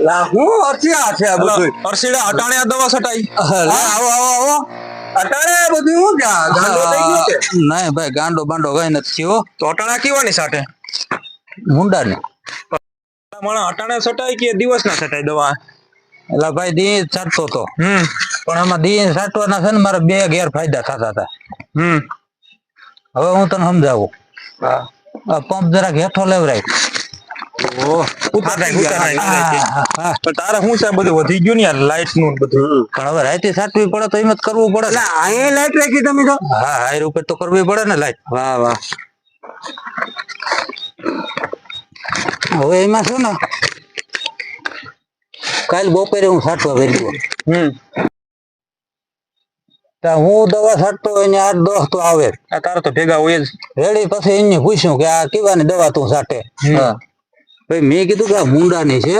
લા હું અરસિયા છે આ બધું અરસીડા અટાણે આ દવા છટાઈ આવો આવો આવો અટાણે બધું હું ક્યાં ગાંડો થઈ ગયો છે નહીં ભાઈ ગાંડો બાંડો કઈ નથી થયો તો અટાણા કેવાની સાટે મુંડા ને મને અટાણે છટાઈ કે દિવસ ના છટાઈ દવા એટલે ભાઈ દી છાંટતો હતો પણ આમાં દી છાંટવાના છે ને મારે બે ગેરફાયદા થતા હતા હવે હું તને સમજાવું આ પંપ જરાક હેઠો લેવરાય તારે શું છે બધું વધી ગયું ને યાર લાઈટ નું બધું પણ હવે રાતે છાંટવી પડે તો એમ જ કરવું પડે ને અહીં લાઈટ રાખી તમે તો હા હાઈ રૂપે તો કરવી પડે ને લાઈટ વાહ વાહ હવે એમાં શું ને કાલ બપોરે હું છાંટવા વેલ્યો હું દવા છાંટતો હોય ને 8-10 તો આવે આ તારે તો ભેગા હોય જ રેડી પછી એને પૂછ્યું કે આ કેવાની દવા તું છાંટે ભાઈ મેં કીધું કે આ મુંડાની છે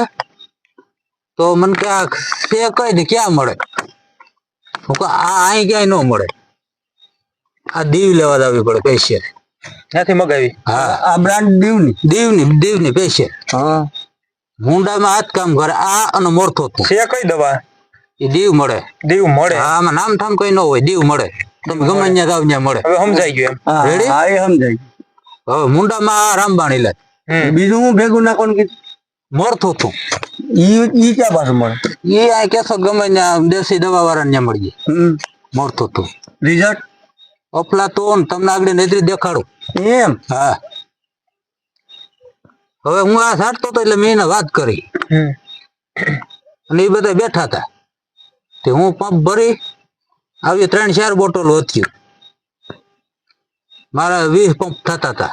તો મને કે આ છે કઈ ને ક્યાં મળે હું કે આ અહીં ક્યાંય ન મળે આ દીવ લેવા જવી પડે પૈસે ત્યાંથી મગાવી હા આ બ્રાન્ડ દીવની પૈસે હા મુંડામાં હાથ કામ કરે આ અને મોરથો તું છે કઈ દવા એ દીવ મળે દીવ મળે હા આમાં નામ ઠામ કઈ ન હોય દીવ મળે તમે ગમે ત્યાં જાવ ત્યાં મળે હવે સમજાઈ ગયું રેડી હા એ સમજાય હવે મુંડામાં આ રામબાણ લે બીજું હું ભેગું નાખવાનું કીધું મોરથો તું ઈ ક્યાં પાછું મળે એ આ કેસો ગમે ત્યાં દેશી દવા વાળાને ત્યાં મળી જાય મોરથો તું રિઝલ્ટ અફલાતૂન તમને આગળ નેત્રી દેખાડું એમ હા હવે હું આ છાંટતો હતો એટલે મેં એને વાત કરી અને એ બધા બેઠા હતા તે હું પંપ ભરી આવી 3-4 બોટલ હતી મારા 20 પંપ થતા હતા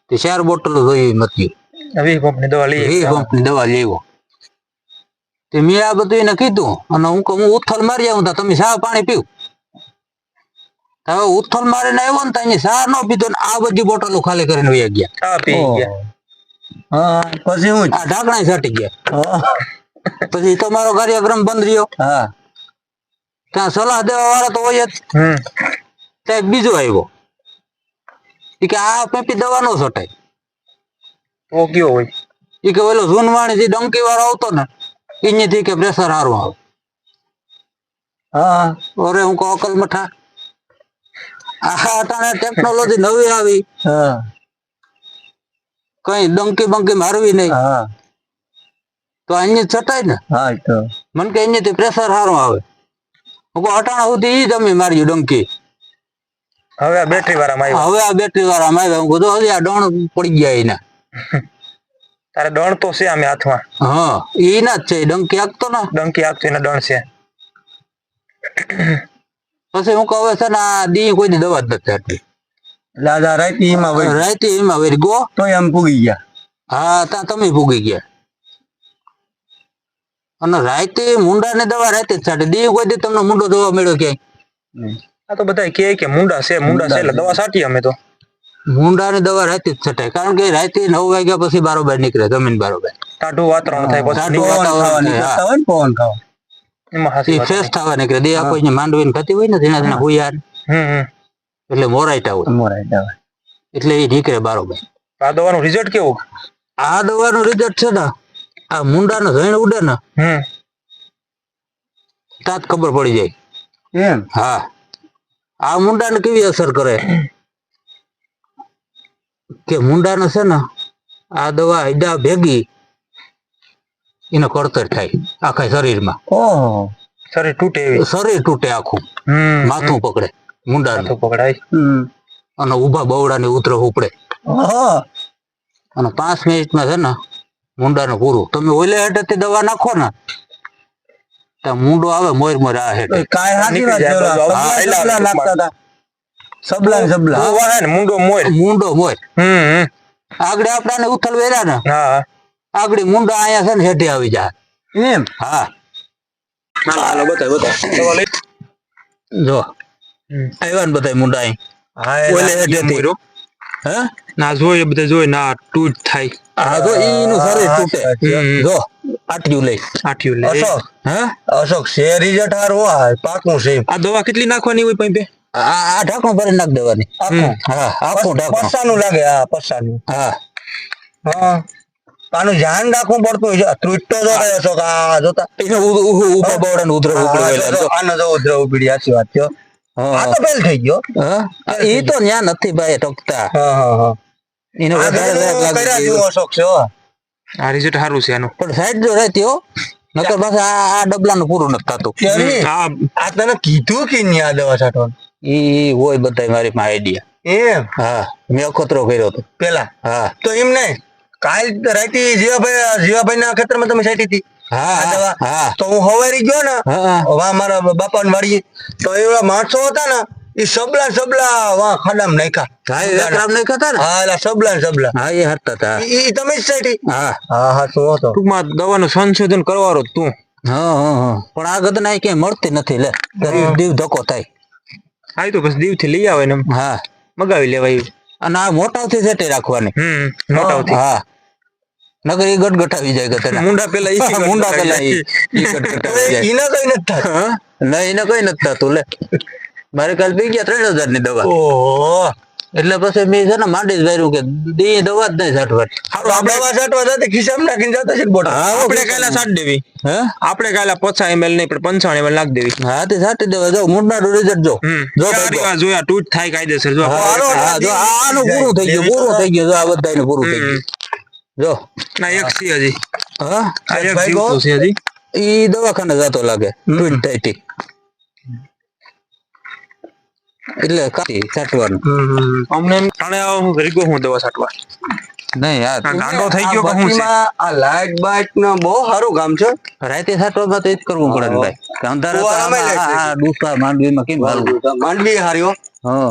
તે 4 બોટલો જોઈ નથી 20 પંપ ની દવા લઈ 20 પંપ ની દવા લેવો તે મેં આ બધું એને કીધું અને હું ઉથલ મારી આવું તમે ચા પાણી પીવું હવે ઉથલ મારીને આવ્યો ને તો અહીંયા ચા ન પીધો ને આ બધી બોટલો ખાલી કરીને વહી ગયા ચા પી ગયા હા પછી હું આ ઢાંકણા છાટી ગયા પછી તમારો કાર્યક્રમ બંધ રહ્યો હા ત્યાં સલાહ દેવા વાળા તો હોય જ ત્યાં બીજો આવ્યો એ કે આ પેપી દવા નો છટાય તો કયો હોય એ કે ઓલો જૂનવાણી જે ડંકી વાળો આવતો ને એની કે પ્રેશર સારું આવે હા અરે હું કહું અકલ મઠા આ અટાણે ટેકનોલોજી નવી આવી હા કઈ ડંકી બંકી મારવી નહીં હા તો અહીંયા છટાય ને હા તો મને કે અહીંયાથી પ્રેશર સારું આવે હું કહું અટાણા સુધી ઈ તમે માર્યું ડંકી હવે આ બેટરી વાળામાં આવ્યો હવે આ બેટરી વાળા માં આવ્યા હું કીધું હજી આ ડોણ પડી ગયા એના તારે દણ તો છે આમે હાથમાં હા એના જ છે ડંકી આપતો ને ડંકી આપતો એને દણ છે પછી હું કહું છે ને આ દી કોઈ દી દવા જ નથી આપી દાદા રાતી એમાં વહી રાતે એમાં વેરી ગો તો એમ પૂગી ગયા હા ત્યાં તમે ભૂગી ગયા અને રાતે મુંડા ને દવા રાતે જ છાંટે દી કોઈ દી તમને મુંડો જોવા મળ્યો ક્યાંય આ તો બધા કે મુંડા છે એટલે દવા છાંટી અમે તો મુંડા ની દવા રાતે જ છટાય કારણ કે રાતે 9 વાગ્યા પછી બારોબાર નીકળે જમીન બારોબાર ટાઢું વાતાવરણ થાય પછી ટાઢું વાતાવરણ થાય, હા. હોય ને પવન ખાવા એમાં હાસી એ વાત. ફ્રેશ થવા નીકળે દે કોઈ માંડવી ને થતી હોય ને ધીણા ધીણા ભૂયાર એટલે મોરાઈટા હોય મોરાઈ દવા એટલે એ નીકળે બારોબાર આ દવાનું રિઝલ્ટ કેવું આ દવાનું રિઝલ્ટ છે ને આ મુંડા નો ઝેણ ઉડે ને તાત ખબર પડી જાય એમ હા આ મુંડા ને કેવી અસર કરે કે મુંડા ને છે ને આ દવા ઈડા ભેગી એને કળતર થાય આખા શરીરમાં ઓહો શરીર તૂટે એવી શરીર તૂટે આખું માથું પકડે મુંડા માથું પકડાય અને ઉભા બવડા ની ઉતરો ઉપડે હા અને 5 મિનિટમાં છે ને મુંડાનું પૂરું તમે ઓલે હેઠે દવા નાખો ને તો મુંડો આવે મોર મોર આ હેઠે કાય હાથી વાત નીકળી જાય જોલા. બધું. સબલા સબલા લાગતા હતા સબલા ને સબલા તો વાહે ને મુંડો મોર મુંડો મોર આગળ આપડાને ઉથલ વેર્યા ને હા આગળ મુંડો અહીંયા છે ને હેઠે આવી જાય એમ હા હાલો બતાય દવા લઈ જો આવ્યા ને બધા મુંડા અહીં ઓલે હેઠેથી. હે ના જોઈએ બધા જોઈએ ના તૂટ થાય હા તો ઈનું શરીર તૂટે જો આટલું લઈ આઠિયું લે અશોક હે અશોક શેર રિઝલ્ટ હારું આ પાકું છે આ દવા કેટલી નાખવાની હોય પંપે આ ઢાંકણું ભરી નાખ દેવાની આખું હા આખું ઢાંકણું પસ્સાનું લાગે હા પસ્સાનું હા હા આનું ધ્યાન રાખવું પડતું હોય છે તૂટતો જો રહ્યો છો કે આ જોતા એને ઉભા બાવડાને ઉધરવ ઉપડી આનો જો ઉધરવ ઉપડી સાચી વાત છે આ તો ફેલ થઈ ગયો એ તો ન્યા નથી ભાઈ ટકતા હા એને વધારે વેગ લાગી કર્યા ગયો. જેવો શોખ છે હો. આ રિઝલ્ટ સારું છે આનું પણ સાઈડ જો રહેતી હો નકર પાછા આ ડબલાનું પૂરું નથી થતું કેરી? આ આ તને કીધું કે નહીં આ દવા છાંટવાનું ઈ હોય બધાય મારી માં આઈડિયા એમ હા મેં અખતરો કર્યો હતો પેલા હા તો એમ નહીં કાલ રાતે જીવાભાઈ ના ખેતરમાં તમે છાંટી હતી હા આ દવા હા તો હું હવારી ગયો ને હા વા મારા બાપાને વાડીએ તો એવા માણસો હતા ને એ સબલા વા ખાડામાં નાખ્યા હા એ વેકરામ નહીં ખાતા ને હા એલા સબલા હા એ હતા તા ઈ તમે જ છાંટી હા હા શું હતો ટૂંકમાં દવાનું સંશોધન કરવાનો જ તું હા હા હા પણ આ ગદના ક્યાંય મળતી નથી લે ગરીબ દીવ ધક્કો થાય આ તો બસ દીવથી લઈ આવે ને એમ હા મગાવી લેવાય અને આ મોટાથી સેટી રાખવાની મોટાથી હા નગર એ ગટગટાવી જાય ગતના મુંડા પેલા ઈ મુંડા પેલા ઈ ગટગટાવી જાય ઈના કઈ નથી થતું હા ના એને કઈ નથી થતું લે મારે કાલ પી ગયા 3000 ની દવા ઓહો એટલે પછી મેં છે ને માંડી જ વાર્યું કે દી દવા જ નહીં છાંટવાની આ દવા છાંટવા જતા ખિસ્સામાં નાખીને જતા છે બોટલ આપણે કાલા સાટ દેવી હે આપણે કાલા 50 ml નહીં પણ 55 ml નાખ દેવી હા તે છાંટી દેવા જાવ મુંડાનું રિઝલ્ટ જો જો ચાર વાર જોયા તૂટ થાય કાયદેસર જો હા જો આનું પૂરું થઈ ગયું જો આ બધાયનું પૂરું થઈ ગયું જો ના એક છે હજી હા આ એક જીવતું છે હજી ઈ દવાખાને જતો લાગે ટ્વીટ થાય તી એટલે કાઢી છાંટવાનું અમને એમ જાણે રીગો હું દવા છાંટવા નહીં યાર આ ગાંડો થઈ ગયો કે શું છે આ લાઈટ બાઈટ નો બહુ સારું કામ છે રાતે છાંટવામાં તો એ જ કરવું પડે ને ભાઈ કે અંધારા કુવારામાં તો લાઈટ આ દુષ્કાળ માંડવીમાં કેમ હાલવું માંડવી હાર્યો હા